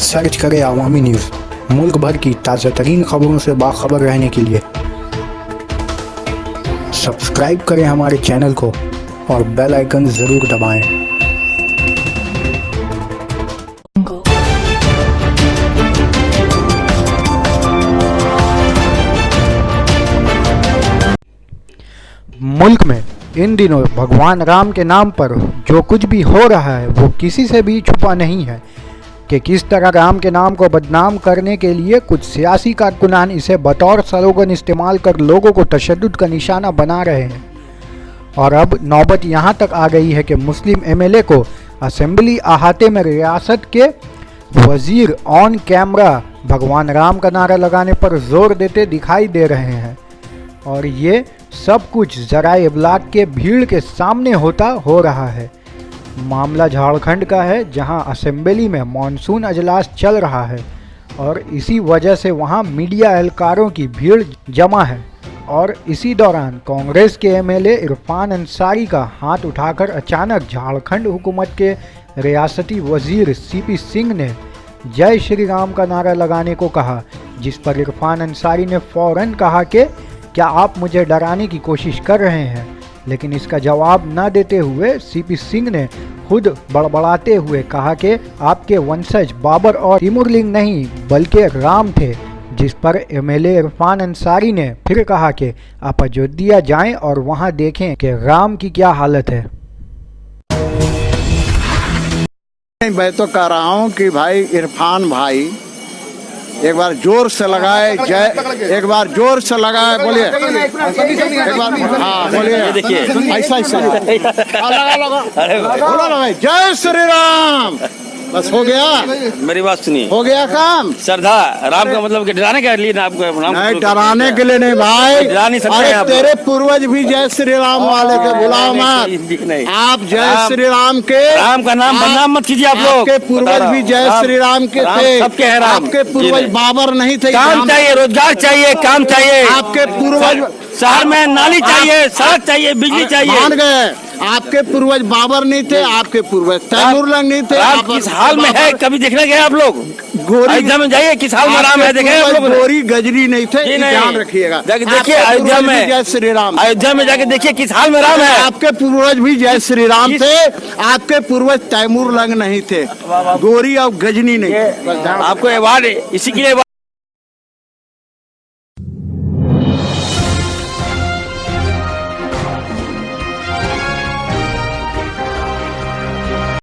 Search करें अवामी news. मुल्क भर की ताज़ा तरीन खबरों से बाखबर रहने के लिए सब्सक्राइब करें हमारे चैनल को और बेल आइकन ज़रूर दबाएं। मुल्क में इन दिनों भगवान राम के नाम पर जो कुछ भी हो रहा है वो किसी से भी छुपा नहीं है कि किस तरह राम के नाम को बदनाम करने के लिए कुछ सियासी कारकुनान इसे बतौर स्लोगन इस्तेमाल कर लोगों को तशद्दुद का निशाना बना रहे हैं। और अब नौबत यहाँ तक आ गई है कि मुस्लिम एमएलए को असेंबली अहाते में रियासत के वजीर ऑन कैमरा भगवान राम का नारा लगाने पर जोर देते दिखाई दे रहे हैं। और ये सब कुछ ज़राए इब्लाग के भीड़ के सामने होता हो रहा है। मामला झारखंड का है, जहां असेंबली में मॉनसून अजलास चल रहा है और इसी वजह से वहां मीडिया एहलकारों की भीड़ जमा है। और इसी दौरान कांग्रेस के एमएलए इरफान अंसारी का हाथ उठाकर अचानक झारखंड हुकूमत के रियासती वजीर सीपी सिंह ने जय श्री राम का नारा लगाने को कहा, जिस पर इरफान अंसारी ने फौरन कहा कि क्या आप मुझे डराने की कोशिश कर रहे हैं। लेकिन इसका जवाब न देते हुए सीपी सिंह ने खुद बड़बड़ाते हुए कहा कि आपके वंशज बाबर और तिमुरलिंग नहीं बल्कि राम थे। जिस पर एमएलए इरफान अंसारी ने फिर कहा कि आप अयोध्या जाएं और वहां देखें कि राम की क्या हालत है। मैं तो कह रहा हूं कि भाई इरफान भाई एक बार जोर से लगाए जय, एक बार जोर से लगाए, बोलिए एक बार, हाँ बोलिए, देखिए ऐसा ऐसा लगा जय श्री राम, बस हो गया। मेरी बात सुनिए, हो गया काम। श्रद्धा राम का मतलब कि डराने के लिए ना आपको नाम नहीं, डराने के लिए नहीं भाई, डरा नहीं सकते अरे आप। तेरे पूर्वज भी जय श्री राम वाले थे, भुलाओ मत। आप जय श्री राम के, राम का नाम बदनाम मत कीजिए आप लोग। आपके पूर्वज भी जय श्री राम के थे, सबके हैं राम। आपके पूर्वज बाबर नहीं थे। काम चाहिए, रोजगार चाहिए, काम चाहिए। आपके पूर्वज शहर में नाली चाहिए, सड़क चाहिए, बिजली चाहिए। मान गए, आपके पूर्वज बाबर नहीं थे, आपके पूर्वज तैमूरलंग नहीं थे। आप किस हाल में है कभी देखने गए आप लोग? गोरी अयोध्या में जाइए, किस हाल में राम है देखे आप लोग? गोरी गजरी नहीं थे, ध्यान रखिएगा। देखिए अयोध्या में जय श्री राम, अयोध्या में जाके देखिए किस हाल में राम है। आपके पूर्वज भी जय श्री राम थे, आपके पूर्वज तैमूरलंग नहीं थे, गोरी और गजनी नहीं। आपको अवार्ड इसी के लिए